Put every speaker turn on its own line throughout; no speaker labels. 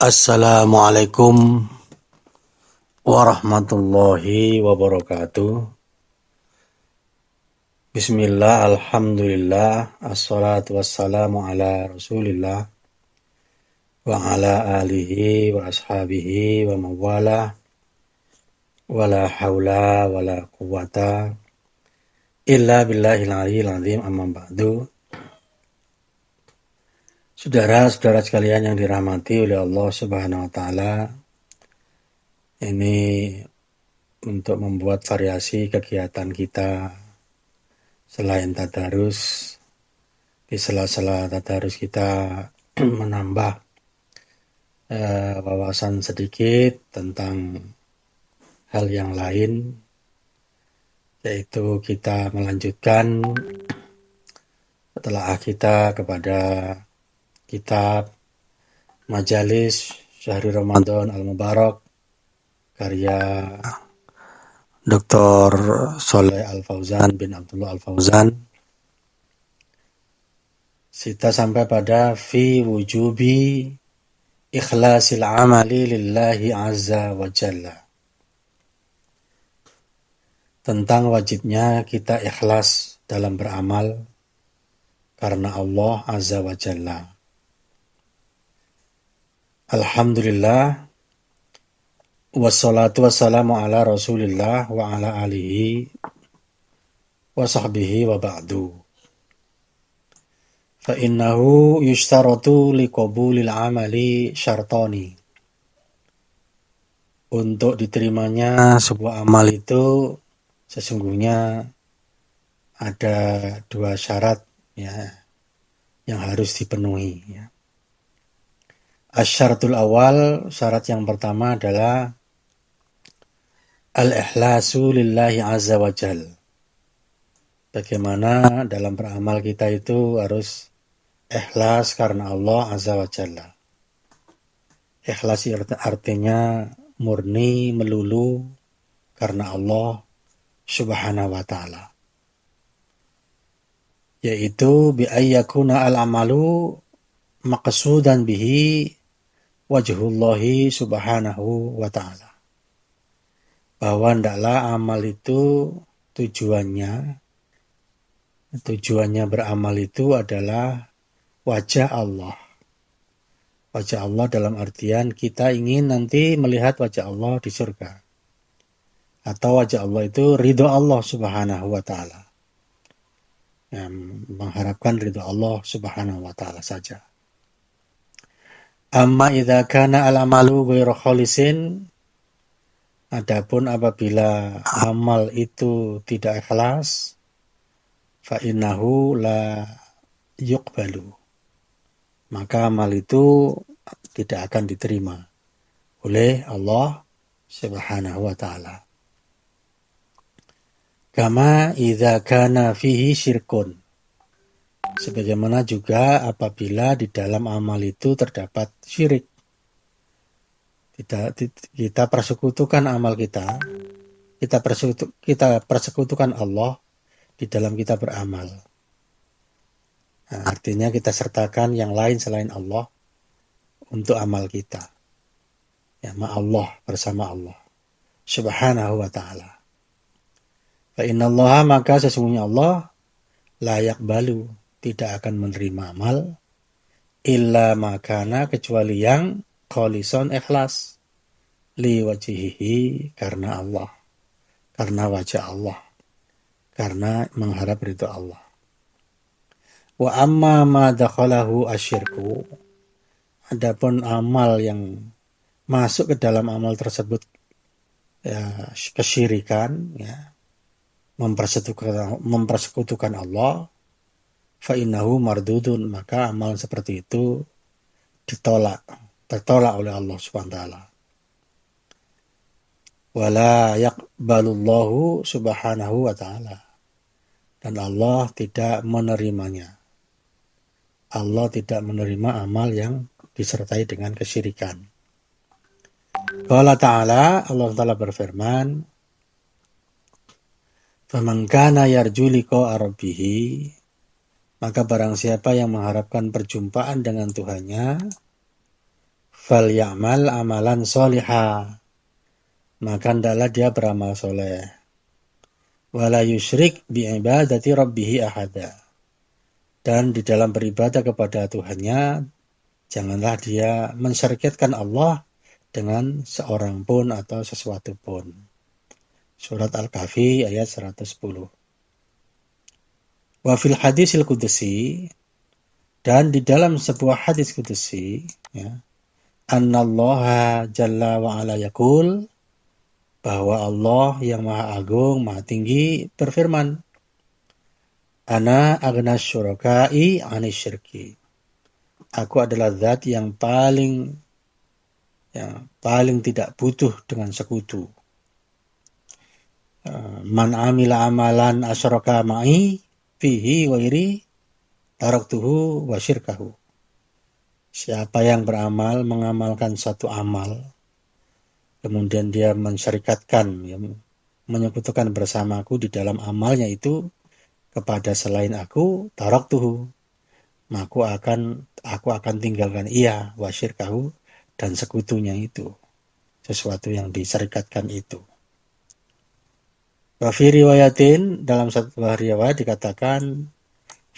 Assalamualaikum warahmatullahi wabarakatuh. Bismillah, alhamdulillah, assalatu wassalamu ala rasulillah wa ala alihi wa ashabihi wa mawala wa la hawla wa la quwata illa billahil aliyyil azim, amma ba'du. Saudara-saudara sekalian yang dirahmati oleh Allah Subhanahu wa taala, ini untuk membuat variasi kegiatan kita selain tadarus. Di sela-sela tadarus kita menambah wawasan sedikit tentang hal yang lain, yaitu kita melanjutkan telah kita kepada kitab Majalis Syahri Ramadan Al-Mubarak karya Dr. Sholeh Al-Fauzan bin Abdullah Al-Fauzan. Kita sampai pada fi wujubi ikhlasil amali lillahi azza wa jalla. Tentang wajibnya kita ikhlas dalam beramal karena Allah azza wa jalla. Alhamdulillah, wassalatu wassalamu ala rasulillah wa ala alihi wa sahbihi wa ba'du. Fa innahu yushtaratu liqabulil amali syartani. Untuk diterimanya sebuah amal itu sesungguhnya ada dua syarat ya yang harus dipenuhi ya. Asyaratul awal, syarat yang pertama adalah al-ikhlasu lillahi azza wa jal. Bagaimana dalam beramal kita itu harus ikhlas karena Allah azza wa jalla. Ikhlas artinya murni, melulu karena Allah subhanahu wa ta'ala. Yaitu bi'ayyakuna al-amalu maqsudan bihi wajhullahi subhanahu wa ta'ala. Bahwa hendaklah amal itu tujuannya beramal itu adalah wajah Allah. Wajah Allah dalam artian kita ingin nanti melihat wajah Allah di surga. Atau wajah Allah itu ridho Allah subhanahu wa ta'ala. Mengharapkan ridho Allah subhanahu wa ta'ala saja. Amma idza kana al-amalu ghairu khalisin, adapun apabila amal itu tidak ikhlas, fa innahu la yuqbalu, maka amal itu tidak akan diterima oleh Allah subhanahu wa ta'ala. Kama idza kana fihi syirkun, sebagaimana juga apabila di dalam amal itu terdapat syirik. Kita persekutukan amal kita persekutukan Allah di dalam kita beramal. Nah, artinya kita sertakan yang lain selain Allah untuk amal kita. Ya, Allah bersama Allah subhanahu wa ta'ala. Fa innallaha, maka sesungguhnya Allah la yaqbalu, tidak akan menerima amal illa makana, kecuali yang kholison, ikhlas, li wajhihi, karena Allah, karena wajah Allah, karena mengharap ridho Allah. Wa amma ma dakhalahu asyirku, adapun amal yang masuk ke dalam amal tersebut ya, kesyirikan ya, mempersekutukan Allah, fa innahu mardudun, maka amal seperti itu tertolak oleh Allah Subhanahu wa taala. Wala yaqbalullahu subhanahu wa ta'ala, dan Allah tidak menerimanya. Allah tidak menerima amal yang disertai dengan kesyirikan. Qala ta'ala, Allah Ta'ala berfirman, faman kana yarju liqa'a rabbih, maka barang siapa yang mengharapkan perjumpaan dengan Tuhannya, Falyamal amalan solihah, maka hendaklah dia beramal soleh. Wala yusyrik bi'ibadati rabbihi ahada, dan di dalam beribadah kepada Tuhannya janganlah dia mensyirikkan Allah dengan seorang pun atau sesuatu pun. Surat Al-Kahfi ayat 110. Wa fil hadisil qudusi, dan di dalam sebuah hadis kudusi, ya, annallaha jalla wa ala yaqul, bahwa Allah yang maha agung, maha tinggi berfirman, ana agnas syuraka'i anis syirki, aku adalah zat yang paling tidak butuh dengan sekutu. Man amila amalan asyraka ma'i fihi wairi taraktuhu wa syirkahu. Siapa yang beramal, mengamalkan satu amal, kemudian dia mensyirikatkan, menyekutukan bersamaku di dalam amalnya itu kepada selain aku, taraktuhu, maka aku akan tinggalkan ia, wa syirkahu, dan sekutunya itu, sesuatu yang disyirikatkan itu. Wa fi riwayatin, dalam satu riwayat dikatakan,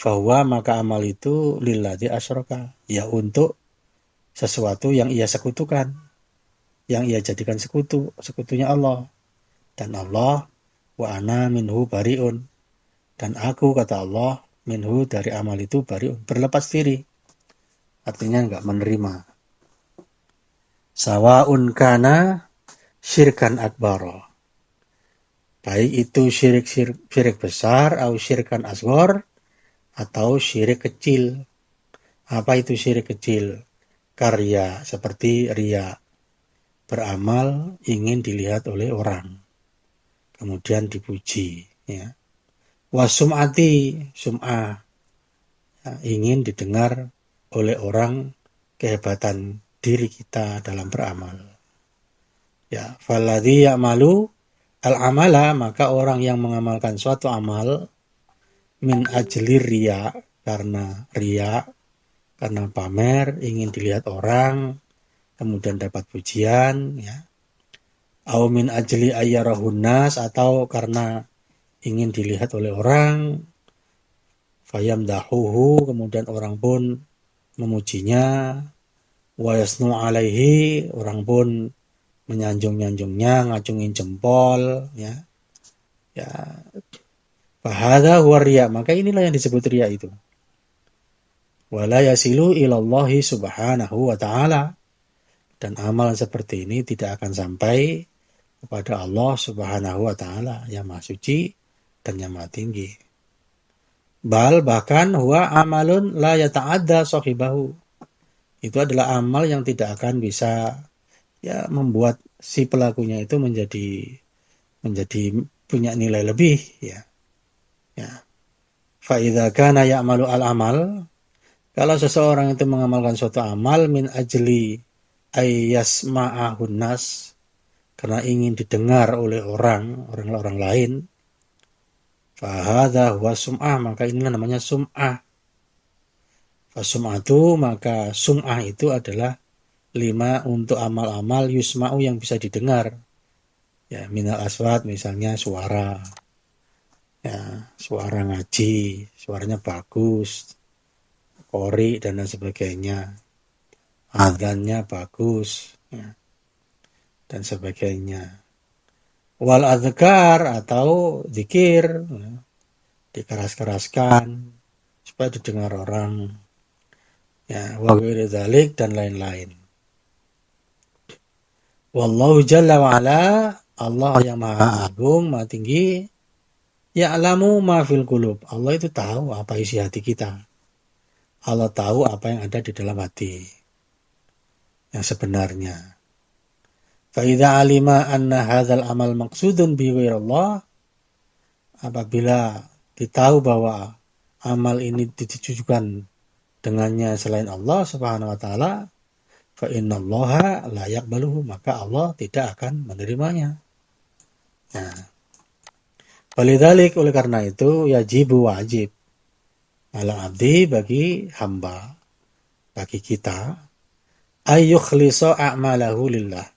bahwa maka amal itu lilladzi asyraka, ya untuk sesuatu yang ia sekutukan, yang ia jadikan sekutunya Allah. Dan Allah, wa ana minhu bariun, dan aku, kata Allah, minhu, dari amal itu, bariun, berlepas diri, artinya enggak menerima. Sawaun kana syirkan akbaro, baik itu syirik besar, atau syirkan asghar, atau syirik kecil. Apa itu syirik kecil? Karya, seperti riya, beramal ingin dilihat oleh orang, kemudian dipuji, ya. Wasum'ati, sum'ah, ya, ingin didengar oleh orang kehebatan diri kita dalam beramal. Ya, faladhi ya'malu al-amala, maka orang yang mengamalkan suatu amal min ajli riya, karena riya, karena pamer, ingin dilihat orang, kemudian dapat pujian, ya. Au min ajli ayyarahun nas, atau karena ingin dilihat oleh orang, fayamdahuhu, kemudian orang pun memujinya, wa yasnu alaihi, orang pun menyanjung-nyanjungnya, ngacungin jempol, ya. Ya, fahadha huwa riya, maka inilah yang disebut riya itu. Wala yasilu ilallahi subhanahu wa ta'ala, dan amal seperti ini tidak akan sampai kepada Allah subhanahu wa ta'ala yang maha suci dan yang maha tinggi. Bahkan huwa amalun la yata'adda sahibahu, itu adalah amal yang tidak akan bisa, ya, membuat si pelakunya itu menjadi punya nilai lebih, ya. Fa idza kana ya'malu al-amal, kalau seseorang itu mengamalkan suatu amal min ajli ayyasma'ahun nas, karena ingin didengar oleh orang lain, fahadha huwa sum'ah, maka inilah namanya sum'ah. Fasum'atu, maka sum'ah itu adalah 5 untuk amal-amal yusma'u, yang bisa didengar, ya, minal aswat, misalnya suara, ya, suara ngaji, suaranya bagus, qori dan lain sebagainya, adzannya bagus, ya, dan sebagainya. Wal adzkar, atau zikir, ya, dikeras-keraskan supaya didengar orang, ya, wa ghairi dzalik, dan lain-lain. Wallahu jalla wa ala, Allah yang maha agung, maha tinggi, ya'lamu ma fil qulub, Allah itu tahu apa isi hati kita. Allah tahu apa yang ada di dalam hati yang sebenarnya. Fa idza alima anna hadzal amal maqsudun bi ghairillah, apabila ditahu bahwa amal ini ditujukan dengannya selain Allah subhanahu wa ta'ala, fa innallaha la yaqbaluhu, maka Allah tidak akan menerimanya. Nah, walidzalik, oleh karena itu, wajib ala abdi, bagi hamba, bagi kita, ayyukhlisa a'malahu lillah,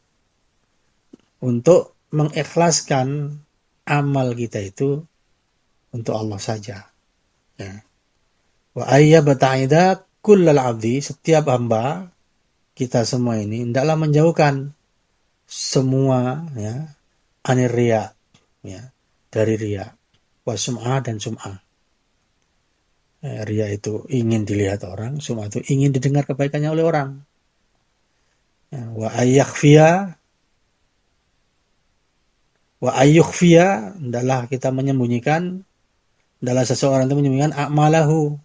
untuk mengikhlaskan amal kita itu untuk Allah saja. Ya. Wa ayyabta'ida kullal abdi, setiap hamba kita semua ini hendaklah menjauhkan semua ya anir riya, ya, dari riya, wa sum'ah dan sum'ah. Riya itu ingin dilihat orang, sum'ah itu ingin didengar kebaikannya oleh orang. Ya, wa ayyukhfiya, hendaklah kita menyembunyikan, hendaklah seseorang itu menyembunyikan a'malahu,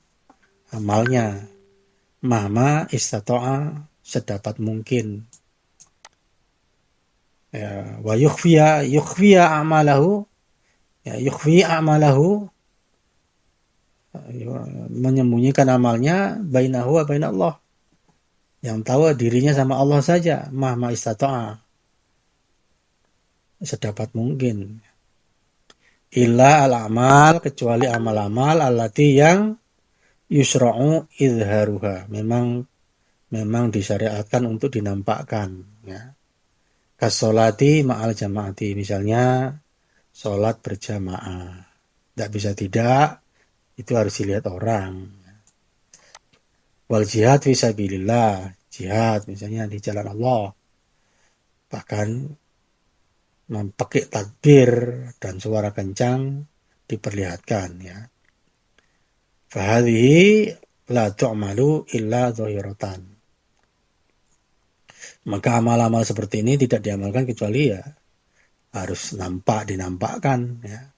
amalnya, mahma istata'a, sedapat mungkin. Ya, wa yukhfiya a'malahu, ya, yukhfi a'malahu, menyembunyikan amalnya, bainahu wa bain Allah, yang tahu dirinya sama Allah saja, mahma istata'a, sedapat mungkin. Illa al-amal, kecuali amal-amal allati yang yusra'u idharuha, memang disyariatkan untuk dinampakkan, ya. Kasolati ma'al jamaati, misalnya sholat berjamaah, tidak bisa tidak, itu harus dilihat orang. Wal jihad fisabilillah, jihad misalnya di jalan Allah, bahkan memakai takbir dan suara kencang diperlihatkan, ya. Fahadhihi la tu'malu illa zahiratan, maka amal-amal seperti ini tidak diamalkan kecuali ya harus dinampakkan, ya.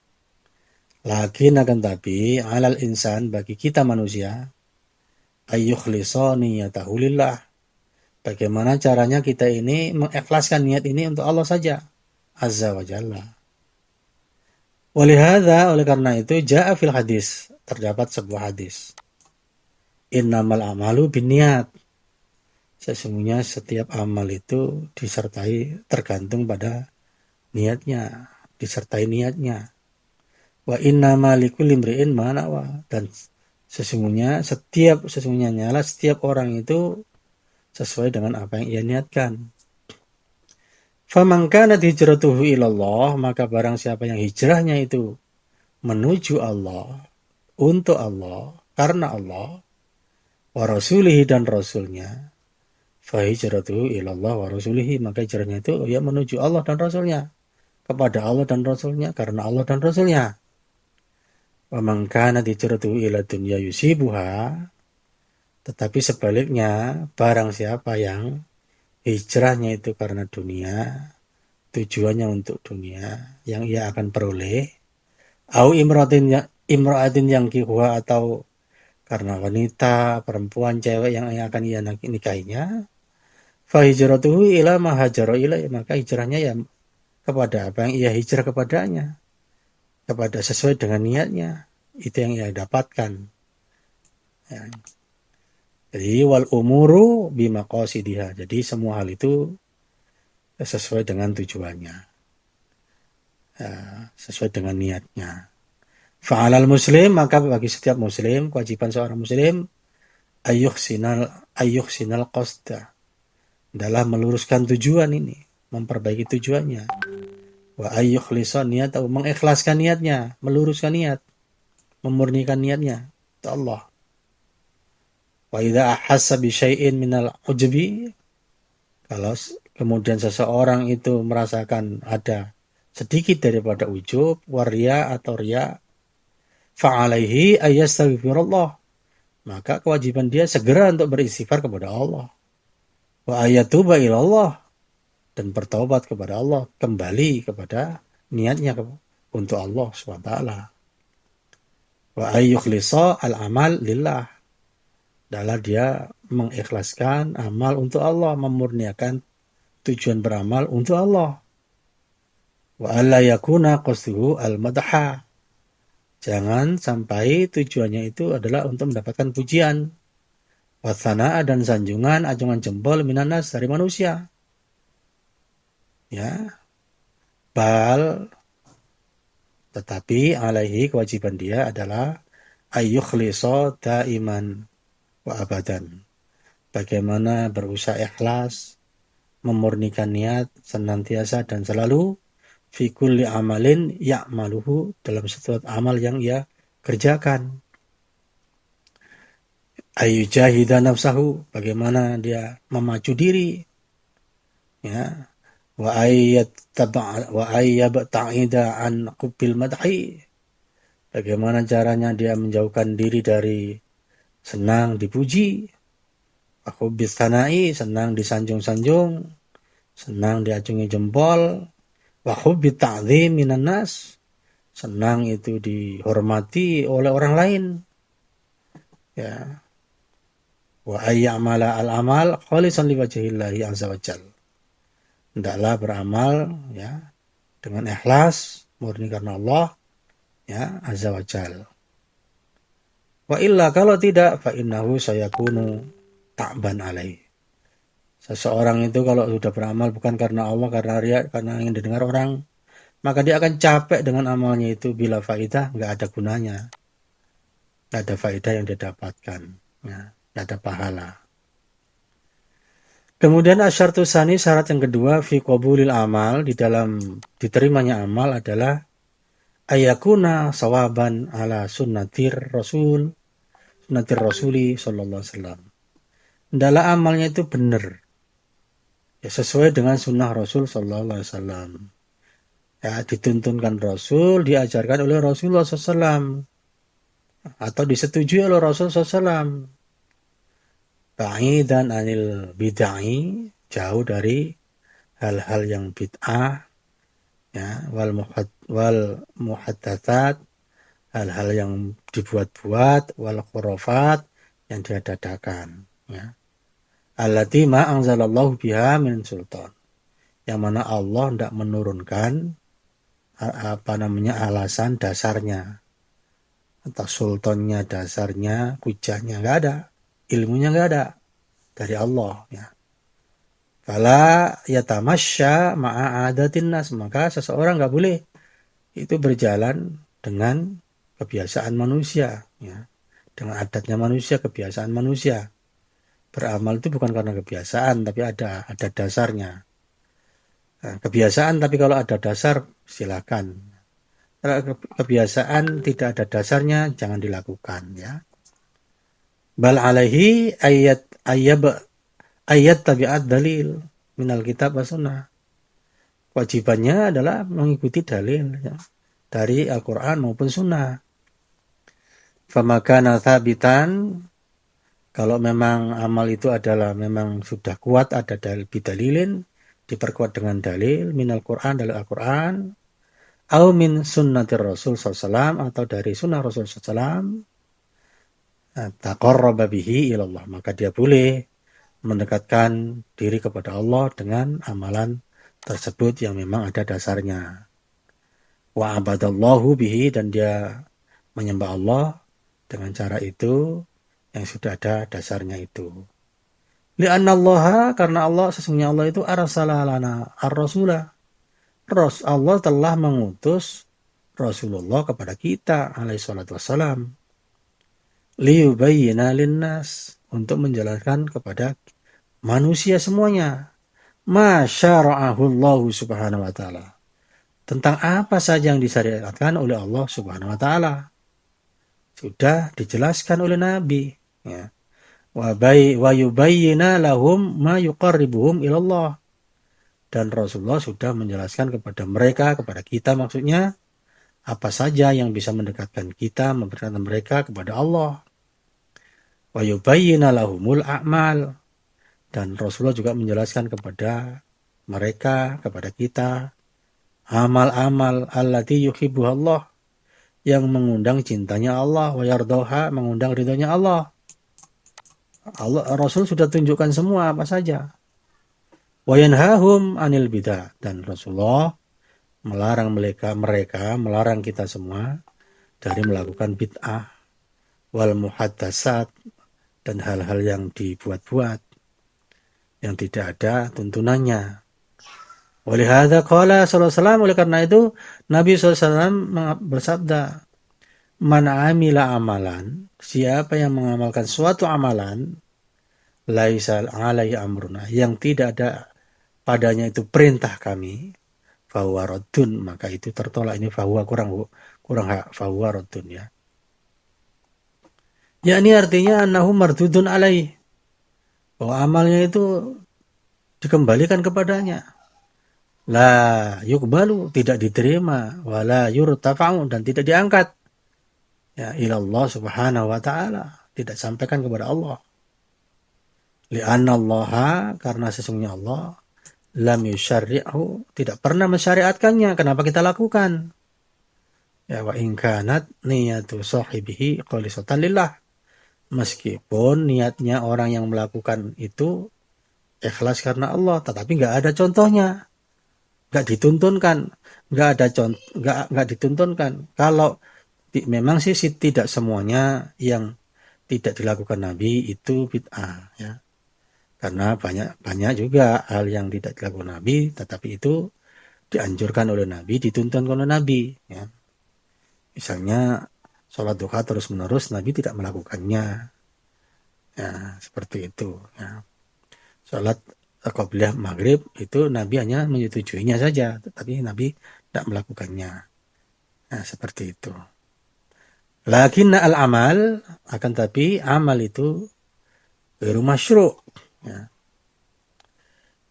Lakin akan tapi alal insan, bagi kita manusia, ayyukhlisa niyatahu lillah, bagaimana caranya kita ini mengikhlaskan niat ini untuk Allah saja azza wa jalla. Walihada, oleh karena itu, ja'a fil hadis, terdapat sebuah hadis, innamal amalu binniat, sesungguhnya setiap amal itu tergantung pada niatnya, disertai niatnya. Wa innama likulli imri'in ma nawa, dan sesungguhnya setiap orang itu sesuai dengan apa yang ia niatkan. Faman kanat hijratuhu ilallah, maka barang siapa yang hijrahnya itu menuju Allah, untuk Allah, karena Allah, wa rasulihi dan rasulnya, fa hijratuhu ilallah wa rasulihi, maka hijrahnya itu ya menuju Allah dan rasulnya, kepada Allah dan rasulnya, karena Allah dan rasulnya. Wa man kanat hijratuhu ila dunya yusibuha, tetapi sebaliknya, barang siapa yang hijrahnya itu karena dunia, tujuannya untuk dunia yang ia akan peroleh, au imra'atin yang kihuha, atau karena wanita, perempuan, cewek yang akan ia nikahinya, fa hijratuhu ila ma hajara ilaihi, maka hijrahnya ya kepada apa yang ia hijrah kepadanya, kepada sesuai dengan niatnya, itu yang ia dapatkan, ya. Jadi wal umuru bimaqasidiha, jadi semua hal itu sesuai dengan tujuannya, ya, sesuai dengan niatnya. Fa'alal muslim, maka bagi setiap muslim, kewajiban seorang muslim, ayyuhsinal qasda, adalah meluruskan tujuan ini, memperbaiki tujuannya. Wa ayyukhlisa niat, atau mengikhlaskan niatnya, meluruskan niat, memurnikan niatnya untuk Allah. Wa idza ahassa bi syai'in minal ujbi, kalau kemudian seseorang itu merasakan ada sedikit daripada ujub, waria atau riya, fa'alaihi ayyastaghfirullah, maka kewajiban dia segera untuk beristighfar kepada Allah. Wa ayatuba ilallah, dan bertaubat kepada Allah, kembali kepada niatnya untuk Allah SWT. Wa ayyukhlisa al-amal lillah, adalah dia mengikhlaskan amal untuk Allah, memurniakan tujuan beramal untuk Allah. Wa alla yakuna qasduhu al-madha, jangan sampai tujuannya itu adalah untuk mendapatkan pujian, wathana dan sanjungan, acungan jempol minanas, dari manusia, ya. Tetapi alaihi, kewajiban dia adalah ayyukhlisa daiman wa abadan, bagaimana berusaha ikhlas, memurnikan niat senantiasa dan selalu fi kulli amalin ya'maluhu, dalam setiap amal yang ia kerjakan. Ayyujahida nafsahu, bagaimana dia memacu diri, ya, wa ayyabta'ida an qubil madhi, bagaimana caranya dia menjauhkan diri dari senang dipuji, akubis tanai, senang disanjung-sanjung, senang diacungi jempol, wahubit ta'zim minan nas, senang itu dihormati oleh orang lain, ya, wa ayyamala al-amal khalisan liwajhillahi azza wajalla, hendaklah beramal, ya, dengan ikhlas, murni karena Allah, ya, azza wajalla. Wa illa, kalau tidak, fa innahu sayakunu ta'ban alaih. Seseorang itu kalau sudah beramal bukan karena Allah, karena riya, karena ingin didengar orang, maka dia akan capek dengan amalnya itu, bila faidah, nggak ada gunanya, nggak ada faidah yang dia dapatkan, ya, nggak ada pahala. Kemudian asyartu tsani, syarat yang kedua, fi qabulil amal, di dalam diterimanya amal adalah ayakuna sawaban ala sunnatir rasuli sallallahu alaihi wasallam. Hendaklah amalnya itu benar, ya, sesuai dengan sunnah Rasul sallallahu alaihi wasallam. Ya, dituntunkan Rasul, diajarkan oleh Rasulullah SAW, atau disetujui oleh Rasul SAW. Ba'idan anil bid'ai, jauh dari hal-hal yang bid'ah, ya, wal muhaddatsat, hal-hal yang dibuat-buat, wal khurafat, yang diadakan, ya. Allati ma anzalallahu biha min sultan, yang mana Allah tidak menurunkan alasan dasarnya, atau sultannya, dasarnya, hujahnya, nggak ada, ilmunya nggak ada dari Allah, ya. Fala yatamasya ma'a adatin nas, maka seseorang nggak boleh itu berjalan dengan kebiasaan manusia, ya, dengan adatnya manusia, kebiasaan manusia. Beramal itu bukan karena kebiasaan, tapi ada dasarnya. Nah, kebiasaan, tapi kalau ada dasar, silakan. Kalau kebiasaan tidak ada dasarnya, jangan dilakukan, ya. Bal alaihi ayat tabiat dalil minal kitab wa sunnah. Kewajibannya adalah mengikuti dalil, ya, dari Al-Quran maupun sunnah. Famakana thabitan, kalau memang amal itu adalah memang sudah kuat, ada bidalilin, diperkuat dengan dalil minal Quran, dari Al-Quran, au min sunnatir Rasul SAW, atau dari sunnah Rasul SAW, taqarraba bihi ilallah, maka dia boleh mendekatkan diri kepada Allah dengan amalan tersebut yang memang ada dasarnya. Wa abadallahu bihi, dan dia menyembah Allah dengan cara itu yang sudah ada dasarnya itu. Li'anna Allah, karena Allah, sesungguhnya Allah itu arsala lana ar-rasulah, Allah telah mengutus Rasulullah kepada kita alaihi salatu wassalam, liyubayyina linnas, untuk menjelaskan kepada manusia semuanya, ma syara'ahu Allah subhanahu wa ta'ala, tentang apa saja yang disyariatkan oleh Allah subhanahu wa ta'ala, sudah dijelaskan oleh Nabi, ya. Wa yubayyina lahum ma yuqarribuhum ilallah, dan Rasulullah sudah menjelaskan kepada mereka, kepada kita maksudnya, apa saja yang bisa mendekatkan kita, mendekatkan mereka kepada Allah. Wa yubayyina lahumul a'mal, dan Rasulullah juga menjelaskan kepada mereka, kepada kita, amal-amal allati yuhibbuha Allah, yang mengundang cintanya Allah, wa yardoha, mengundang ridhonya Allah. Rasul sudah tunjukkan semua apa saja. Wa yanhahum anil bidah, dan Rasulullah melarang mereka melarang kita semua dari melakukan bid'ah, wal muhaddatsat, dan hal-hal yang dibuat-buat, yang tidak ada tuntunannya. Walihada qala sallallahu alaihi wasallam, oleh karena itu Nabi SAW bersabda, man amila amalan, siapa yang mengamalkan suatu amalan, laisa alaihi amruna, yang tidak ada padanya itu perintah kami, fahuwa raddun, maka itu tertolak. Ini fahuwa kurang hak, fahuwa raddun ya. Ya ini artinya annahu mardudun alaih, bahwa amalnya itu dikembalikan kepadanya. La yukbalu, tidak diterima, wala yurtafa'u, dan tidak diangkat. Ya, ilallah subhanahu wa ta'ala, tidak sampaikan kepada Allah. Li'anna allaha, karena sesungguhnya Allah, lam yusyarri'hu, tidak pernah mensyariatkannya. Kenapa kita lakukan? Ya, wa in kanat niyatu sahibihi khalisatan lillah. Meskipun niatnya orang yang melakukan itu ikhlas karena Allah, tetapi nggak ada contohnya, nggak dituntunkan, nggak dituntunkan. Kalau memang sih tidak semuanya yang tidak dilakukan Nabi itu bid'ah ya, karena banyak juga hal yang tidak dilakukan Nabi, tetapi itu dianjurkan oleh Nabi, dituntun oleh Nabi ya. Misalnya sholat duha terus menerus Nabi tidak melakukannya ya, seperti itu ya. Sholat qobliyah maghrib itu Nabi hanya menyetujuinya saja, tetapi Nabi tidak melakukannya. Nah, seperti itu. Lakinna al-amal, akan tapi amal itu ghairu masyru' ya.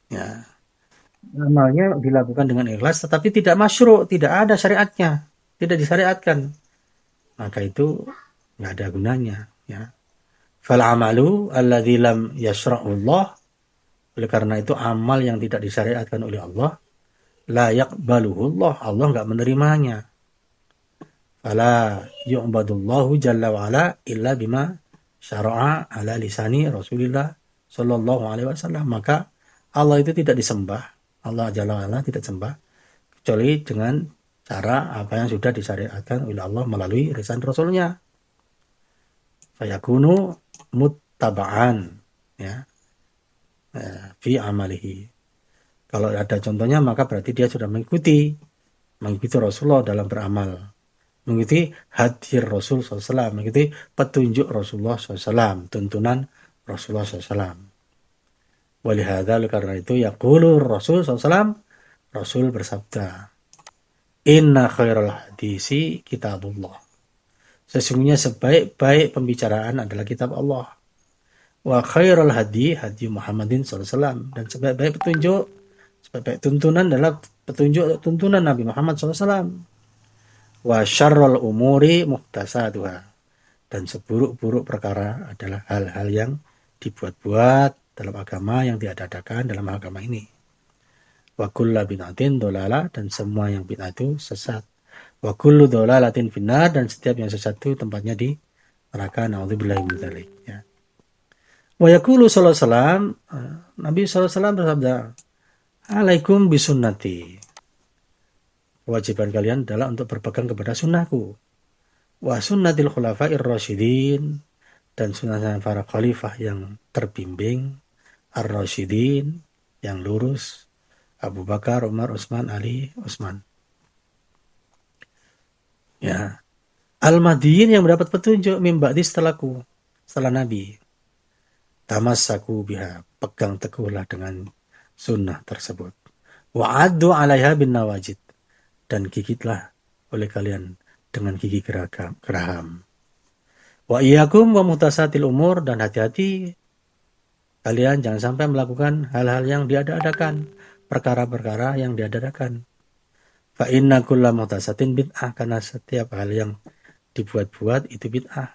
Ya. Amalnya dilakukan dengan ikhlas tetapi tidak masyru', tidak ada syariatnya, tidak disyariatkan. Maka itu enggak ada gunanya ya. Fal amalu alladzi lam yashra'ullah, oleh karena itu amal yang tidak disyariatkan oleh Allah, la yaqbaluhu Allah enggak menerimanya. Fala yu'badullahu jalla wa ala illa bima syara'a ala lisani Rasulillah sallallahu alaihi wasallam. Maka Allah itu tidak disembah, Allah jalla wa ala tidak sembah kecuali dengan cara apa yang sudah disyariatkan oleh Allah melalui lisan Rasulnya. Fayakunu muttaba'an ya, fi amalihi. Kalau ada contohnya maka berarti dia sudah mengikuti Rasulullah dalam beramal, mengikuti hadir Rasul SAW, mengikuti petunjuk Rasulullah SAW, tuntunan Rasulullah SAW. Walihada, karena itu yaqulu Rasul SAW, Rasul bersabda, inna khairal hadisi kitabullah, sesungguhnya sebaik-baik pembicaraan adalah kitab Allah. Wa khairal hadi Muhammadin SAW, dan sebaik-baik petunjuk, sebaik-baik tuntunan adalah tuntunan Nabi Muhammad SAW. Wa syarrul umuri muhtasatuha, dan seburuk-buruk perkara adalah hal-hal yang dibuat-buat dalam agama, yang diadakan dalam agama ini. Wa kullu bid'atin dolalah, dan semua yang bid'ah itu sesat. Wa kullu dolalatin finnar, dan setiap yang sesat itu tempatnya di neraka. Na'udzubillahi min dzalik ya. Wa yaqulu sallallahu alaihi wasallam, Nabi sallallahu alaihi wasallam bersabda, alaikum bisunnati, kewajiban kalian adalah untuk berpegang kepada sunnahku, wa sunnatil khulafa'ir rasyidin, dan sunnah para khalifah yang terbimbing, ar-rasyidin, yang lurus, Abu Bakar, Umar, Utsman, Ali, Utsman. Ya, al-mahdiyin, yang mendapat petunjuk min ba'di, setelahku, setelah Nabi. Tamassaku biha, pegang teguhlah dengan sunnah tersebut. Wa'addu 'alaiha bin nawajid, dan gigitlah oleh kalian dengan gigi geraham. Wa iyyakum wa muhtasatil umur, dan hati-hati kalian jangan sampai melakukan hal-hal yang diada-adakan, perkara-perkara yang diada-adakan. Fa inna kulla muhtasatin bid'ah, karena setiap hal yang dibuat-buat itu bid'ah,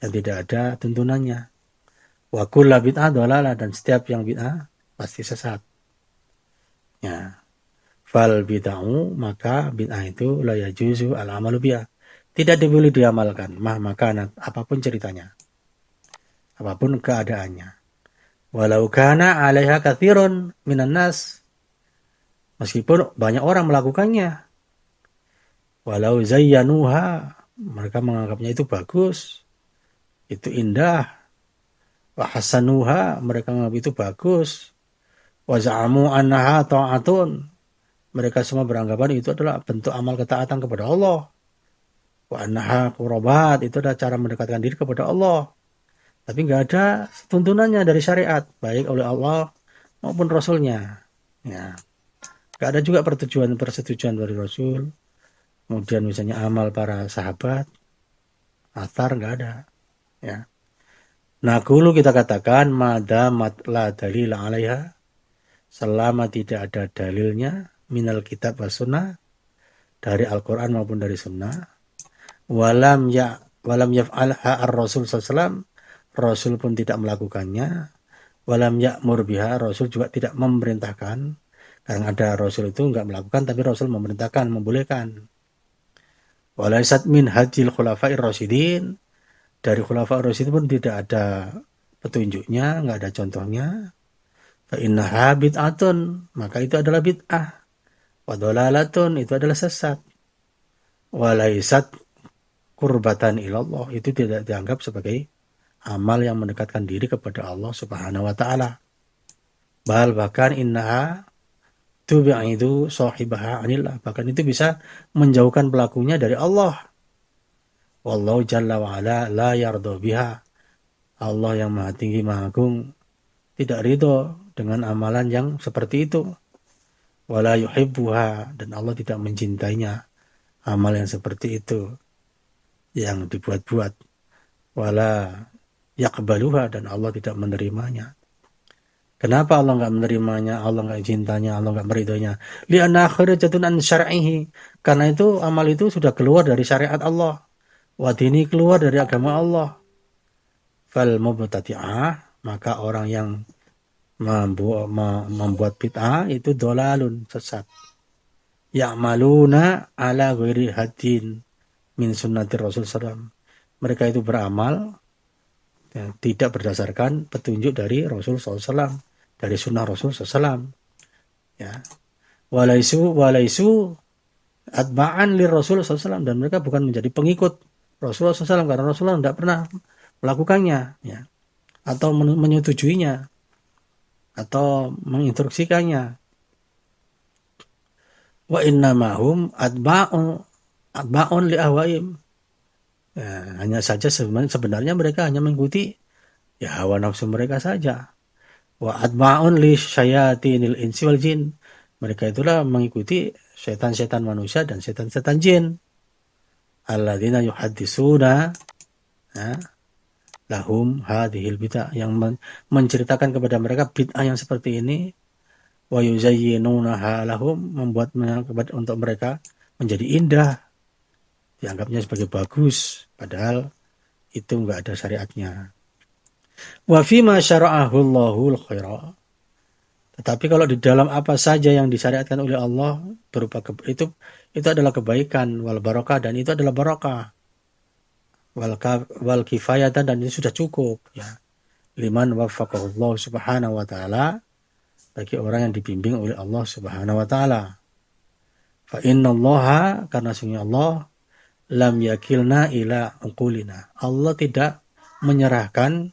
yang tidak ada tuntunannya. Wa kulla bid'ah dhalalah, dan setiap yang bid'ah pasti sesat. Ya. Fal bid'ah, maka bid'ah itu la yajuzu al-amalu biha, tidak boleh diamalkan, makanat, apapun ceritanya, apapun keadaannya. Walau kana 'alaiha katsirun minan nas, meskipun banyak orang melakukannya. Walau zayyanuha, mereka menganggapnya itu bagus, itu indah. Wa hasanuha, mereka menganggap itu bagus. Wa za'amu annaha ta'atun, mereka semua beranggapan itu adalah bentuk amal ketaatan kepada Allah. Wa annaha qurbat, itu adalah cara mendekatkan diri kepada Allah. Tapi nggak ada tuntunannya dari syariat, baik oleh Allah maupun Rasulnya. Ya, nggak ada juga persetujuan dari Rasul. Kemudian misalnya amal para sahabat, athar nggak ada. Ya. Nah, dulu kita katakan madamat la dalil alaiha, selama tidak ada dalilnya minal kitab was sunnah, dari Al-Quran maupun dari sunnah, walam yaf'alha ar-rasul sallallahu, Rasul pun tidak melakukannya, walam ya'mur biha, Rasul juga tidak memerintahkan. Karena ada Rasul itu enggak melakukan, tapi Rasul memerintahkan, membolehkan. Walaisat min hadil khulafa'ir rasyidin, dari khulafa'ir rasyidin pun tidak ada petunjuknya, enggak ada contohnya. Fa innaha bid'atun, maka itu adalah bid'ah. Wa dhalalatun, itu adalah sesat. Walaisat qurbatan ilallah, itu tidak dianggap sebagai amal yang mendekatkan diri kepada Allah Subhanahu wa taala. Bahkan innaha tubi'idu sahibaha anillah, bahkan itu bisa menjauhkan pelakunya dari Allah. Wallahu jalla wa ala la yarda biha, Allah yang maha tinggi maha agung tidak ridho dengan amalan yang seperti itu. Wala yuhibbuha, dan Allah tidak mencintainya amal yang seperti itu yang dibuat-buat. Wala yaqbaluha, dan Allah tidak menerimanya. Kenapa Allah enggak menerimanya, Allah enggak cintanya, Allah enggak meridhoinya? Li'anna kharijatun an syar'ihi, karena itu amal itu sudah keluar dari syariat Allah. Wa dini, keluar dari agama Allah. Fal mubtadi'ah, maka orang yang membuat bid'ah itu dolalun, sesat. Ya'maluna ala ghairi hadin min sunnati Rasul sallallahu. Mereka itu beramal ya, tidak berdasarkan petunjuk dari Rasul SAW, dari sunnah Rasul SAW. Ya. Walaisu atba'an li Rasul SAW, dan mereka bukan menjadi pengikut Rasulullah SAW, karena Rasulullah tidak pernah melakukannya, ya, atau menyetujuinya, atau menginstruksikannya. Wa innamahum atba'un li ahwaim. Ya, hanya saja sebenarnya mereka hanya mengikuti ya hawa nafsu mereka saja. Wa atba'un li syayatinil insi wal jin. Mereka itulah mengikuti setan-setan manusia dan setan-setan jin. Alladzina yuhaddisuna lahum hadhil bid'ah, yang menceritakan kepada mereka bid'ah yang seperti ini. Wa yuzayyinunaha lahum, membuatnya untuk mereka menjadi indah, dianggapnya sebagai bagus, padahal itu enggak ada syariatnya. Wa fima syara'ahu Allahul khaira, tetapi kalau di dalam apa saja yang disyariatkan oleh Allah berupa itu adalah kebaikan, wal barakah, dan itu adalah barakah, wal kifayatan, dan itu sudah cukup, ya, liman waffaqahullah subhanahu wa ta'ala, bagi orang yang dibimbing oleh Allah subhanahu wa ta'ala. Fa innallaha, karena sungguh Allah, lam yakilna ila uqulina, Allah tidak menyerahkan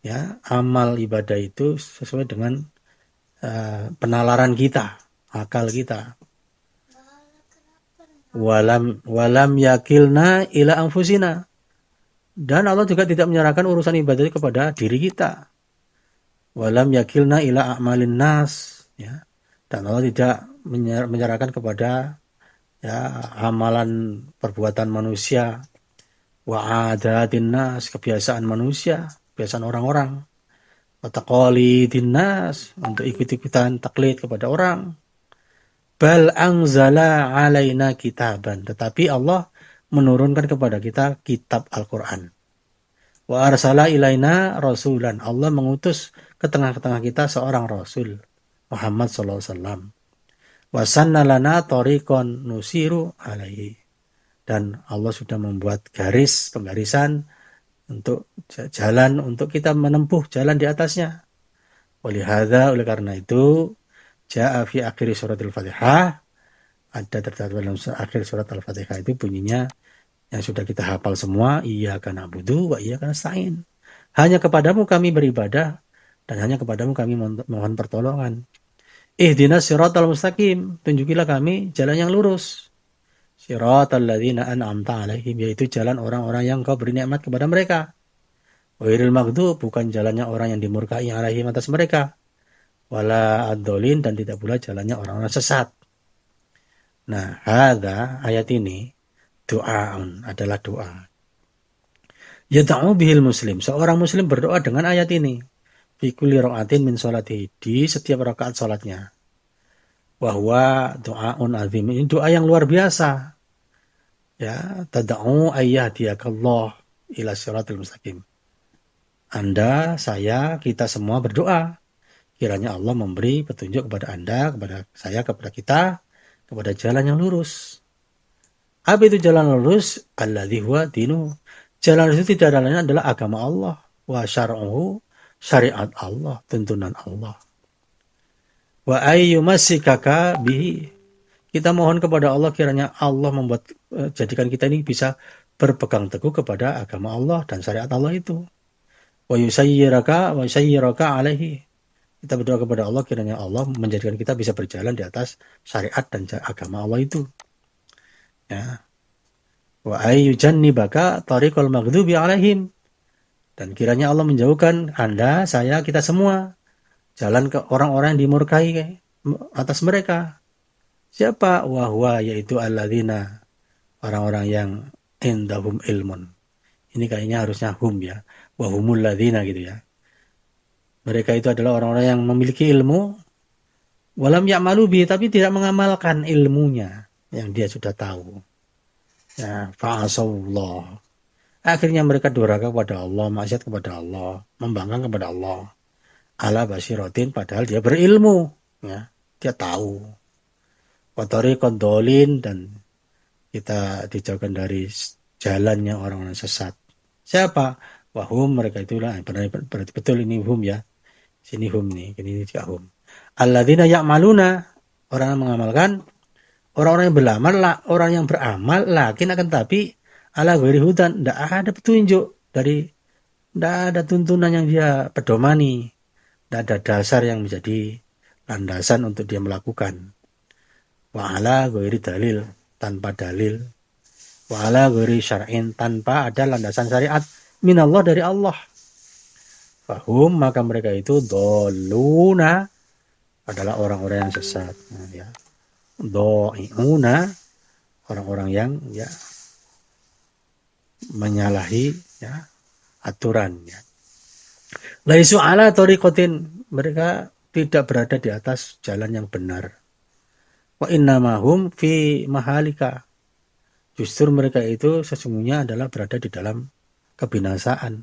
ya amal ibadah itu sesuai dengan penalaran kita, akal kita. Walam yakilna ila anfusina, dan Allah juga tidak menyerahkan urusan ibadah kepada diri kita. Walam yakilna ila a'malin nas, ya, dan Allah tidak menyerahkan kepada ya amalan perbuatan manusia. Wa adatin nas, kebiasaan manusia, kebiasaan orang-orang. Taqalidin nas, untuk ikut-ikutan taklid kepada orang. Bal anzala alaina kitaban, tetapi Allah menurunkan kepada kita kitab Al-Quran. Wa arsala ilaina rasulan, Allah mengutus ke tengah-tengah kita seorang rasul, Muhammad sallallahu alaihi wasallam. Wa sanna lana tariqan nusiru alaihi, dan Allah sudah membuat penggarisan untuk jalan, untuk kita menempuh jalan di atasnya. Walihada, oleh karena itu, ja'a fi akhir surat Al-Fatihah, ada terdapat dalam akhir surat Al-Fatihah itu bunyinya yang sudah kita hafal semua, iyyaka na'budu wa iyyaka nasta'in. Hanya kepadamu kami beribadah, dan hanya kepadamu kami mohon pertolongan. Ihdinas siratal mustaqim, tunjukilah kami jalan yang lurus. Siratal ladzina an'amta alaihim, yaitu jalan orang-orang yang Kau beri nikmat kepada mereka. Ghairil maghdub, bukan jalannya orang yang dimurkai alaihim atas mereka. Wala ad-dhalin, dan tidak pula jalannya orang-orang sesat. Nah, hadza, ayat ini, doaun, adalah doa. Yad'u bihil muslim. Seorang muslim berdoa dengan ayat ini. Fi kulli raqatin min sholatihi, di setiap rakaat salatnya. Wahwa doaun azim. Ini doa yang luar biasa. Ya, tad'u ayyahdiyakallah ila siratal mustaqim. Anda, saya, kita semua berdoa. Kiranya Allah memberi petunjuk kepada Anda, kepada saya, kepada kita, kepada jalan yang lurus. Apa itu jalan lurus? Alladzi huwa dinu. Jalan lurus itu tidak lain adalah agama Allah. Wa syar'uhu, syariat Allah, tuntunan Allah. Wa ayyumassikaka bihi. Kita mohon kepada Allah kiranya Allah membuat jadikan kita ini bisa berpegang teguh kepada agama Allah dan syariat Allah itu. Wa yusayyiraka alaihi. Kita berdoa kepada Allah kiranya Allah menjadikan kita bisa berjalan di atas syariat dan agama Allah itu. Ya. Wa ayyujannibaka tariqal maghdubi alaihim. Dan kiranya Allah menjauhkan Anda, saya, kita semua jalan ke orang-orang yang dimurkai atas mereka. Siapa? Wahwa, yaitu alladzina, orang-orang yang indahum ilmun. Ini kayaknya harusnya hum ya. Wahumul ladzina gitu ya. Mereka itu adalah orang-orang yang memiliki ilmu, walam ya'malu bihi, tapi tidak mengamalkan ilmunya yang dia sudah tahu. Ya, fa'asallah. Akhirnya mereka durhaka kepada Allah, maksiat kepada Allah, membangkang kepada Allah. Ala basiratin, padahal dia berilmu, ya, dia tahu. Watori kondolin, dan kita dijauhkan dari jalannya orang-orang sesat. Siapa? Wahum, mereka itulah, berarti betul ini hum ya. Sini hum nih, ini juga hum. Alladzina ya'maluna, orang yang mengamalkan, orang-orang yang beramal, orang yang beramal, lakin akan tapi ala ghairi hudan, tidak ada petunjuk dari, tidak ada tuntunan yang dia pedomani, tidak ada dasar yang menjadi landasan untuk dia melakukan. Wa ala ghairi dalil, tanpa dalil. Wa ala ghairi syar'in, tanpa ada landasan syariat minallah, dari Allah. Fahum, maka mereka itu doluna, adalah orang-orang yang sesat. Nah, ya. Do'i'una, orang-orang yang ya menyalahi ya aturan ya. Laisu ala tariqatin, mereka tidak berada di atas jalan yang benar. Wa innamahum fi mahalika, justru mereka itu sesungguhnya adalah berada di dalam kebinasaan.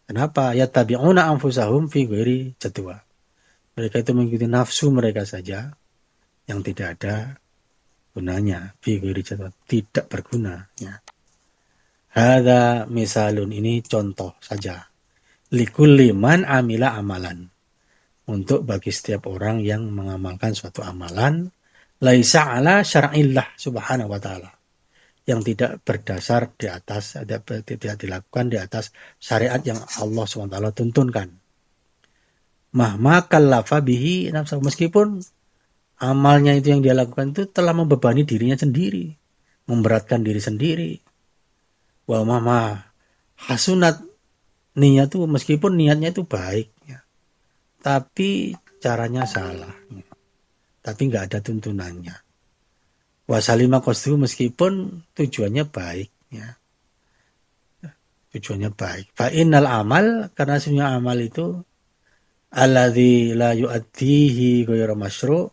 Kenapa? Yattabi'una anfusahum fi ghairi jadwa. Mereka itu mengikuti nafsu mereka saja yang tidak ada gunanya, fi ghairi jadwa, tidak berguna ya. Hadza misalun, ini contoh saja. Likulli man amila amalan, untuk bagi setiap orang yang mengamalkan suatu amalan, laisa ala syar'illah subhanahu wa ta'ala, yang tidak berdasar di atas, tidak dilakukan di atas syariat yang Allah SWT tuntunkan. Mahma kallafa bihi nafsahu, meskipun amalnya itu yang dia lakukan itu telah membebani dirinya sendiri, memberatkan diri sendiri. Wa mahma hasunat, niat itu meskipun niatnya itu baik ya, tapi caranya salah ya, tapi nggak ada tuntunannya. Wasalima qasdu, meskipun tujuannya baik ya, tujuannya baik. Fa innal amal, karena sebenarnya amal itu alladzi la yu'addihi ghairu masyru',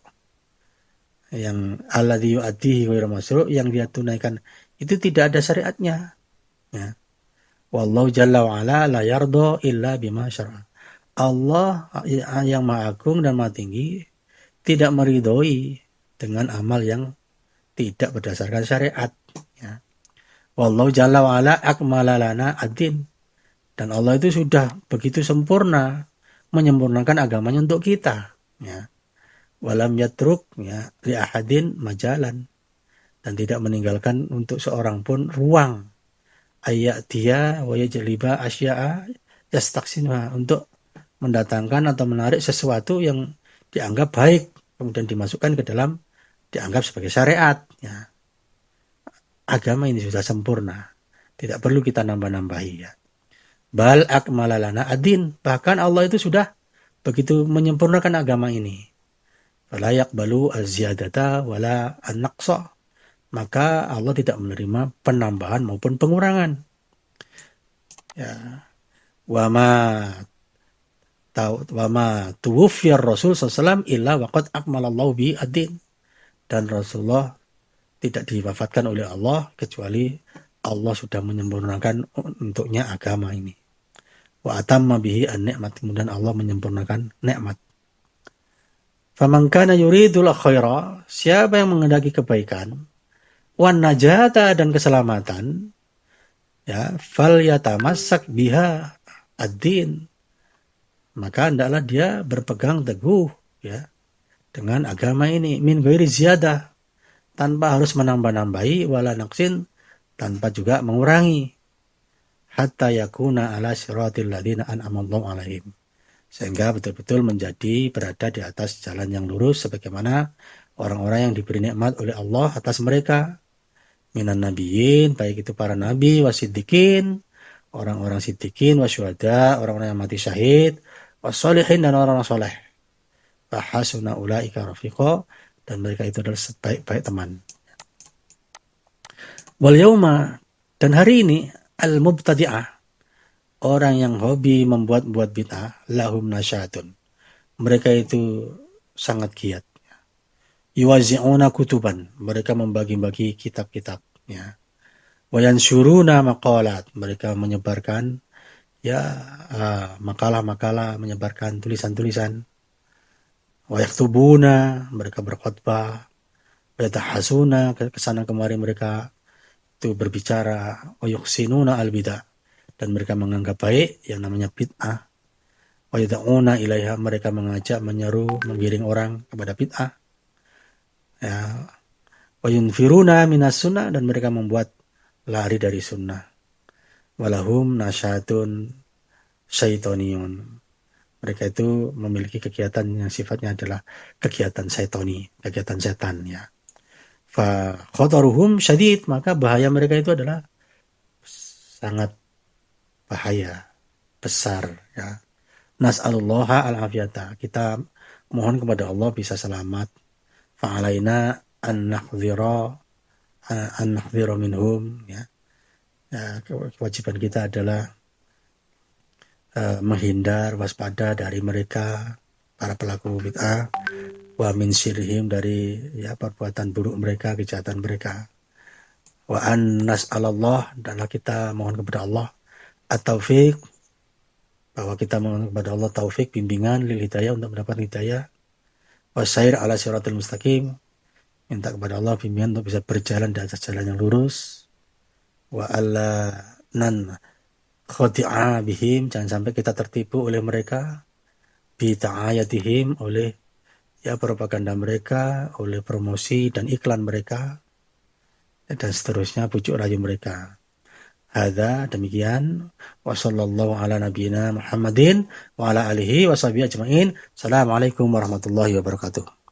yang alladzi yu'addihi ghairu masyru', yang dia tunaikan itu tidak ada syariatnya ya. Wallahu jalla wa ala la yardo illa bima syara'. Allah yang Maha Agung dan Maha Tinggi tidak meridhoi dengan amal yang tidak berdasarkan syariat ya. Wallahu jalla wa ala akmala lana ad-din, dan Allah itu sudah begitu sempurna menyempurnakan agamanya untuk kita ya. Walam yatruk ya li ahadin majalan, dan tidak meninggalkan untuk seorang pun ruang ayat dia wa yajliba asya'a yastaksinha, untuk mendatangkan atau menarik sesuatu yang dianggap baik kemudian dimasukkan ke dalam, dianggap sebagai syariat ya. Agama ini sudah sempurna, tidak perlu kita nambah-nambahi ya. Bal akmala lana ad-din. Bahkan Allah itu sudah begitu menyempurnakan agama ini. Fala yaqbalu az-ziyadata wala an-naqsa. Maka Allah tidak menerima penambahan maupun pengurangan. Ya. Wama tuwufiyar Rasul SAW illa waqad akmalallahu bi ad-din. Dan Rasulullah tidak diwafatkan oleh Allah kecuali Allah sudah menyempurnakan untuknya agama ini. Wa atamma bihi an-ni'mat. Kemudian Allah menyempurnakan nikmat. Faman kana yuridul khaira, siapa yang menghendaki kebaikan, wan najata dan keselamatan, ya, fal yatamassak biha ad-din. Maka hendaklah dia berpegang teguh, ya, dengan agama ini, min ghairi ziyadah, tanpa harus menambah-nambahi, wala naqsin, tanpa juga mengurangi, hatta yakuna ala siratil ladzina an'amallahu alaihim, sehingga betul-betul berada di atas jalan yang lurus sebagaimana orang-orang yang diberi nikmat oleh Allah atas mereka, minan nabiyyin, baik itu para nabi, wasiddiqin, orang-orang siddiqin, wasyuhada, orang-orang yang mati syahid, wassolihin, dan orang-orang soleh, wahasuna ulaika rafiqa, dan mereka itu adalah sebaik-baik teman. Wal yauma, dan hari ini, al-mubtadi'ah, orang yang hobi membuat bid'ah, lahum nasyatun, mereka itu sangat giat. Yuwazi'una kutuban, mereka membagi-bagi kitab-kitab, ya. Wa yansyuruna maqalat, mereka menyebarkan, ya, makalah-makalah, menyebarkan tulisan-tulisan. Wa yaktubuna, mereka berkhutbah. Wa yatahasuna, kesana kemari mereka itu berbicara. Wa yuhsinuna al-bid'ah, dan mereka menganggap baik yang namanya bid'ah. Wa yad'una ilaiha, mereka mengajak, menyeru, menggiring orang kepada bid'ah. Ya. Wa yunfiruna minas sunnah, dan mereka membuat lari dari sunnah. Walahum nasyatun syaitoniyun, mereka itu memiliki kegiatan yang sifatnya adalah kegiatan syaitoni, kegiatan setan, ya. Fa khataruhum syadid, maka bahaya mereka itu adalah sangat bahaya, besar, ya. Nas'alullaha al-afiyata, kita mohon kepada Allah bisa selamat. Fa'alaina an nahdhira minhum, ya. Ya, kewajiban kita adalah menghindar, waspada dari mereka, para pelaku bid'ah, wa min syirhim, dari, ya, perbuatan buruk mereka, kejahatan mereka. Wa an nas'alallah, dan kita mohon kepada Allah at-taufiq, bahwa kita mohon kepada Allah taufik, bimbingan, lil hidayah, untuk mendapat hidayah, wasair ala siratul mustaqim, minta kepada Allah bimbingan untuk bisa berjalan di atas jalan yang lurus. Wa alla nan khadi'a bihim, jangan sampai kita tertipu oleh mereka, bi ta'ayatihim, oleh, ya, propaganda mereka, oleh promosi dan iklan mereka, dan seterusnya, bujuk rayu mereka. Hadza, demikian, wa sallallahu ala nabiyyina Muhammadin wa ala alihi wa sahbihi ajmain. Assalamualaikum warahmatullahi wabarakatuh.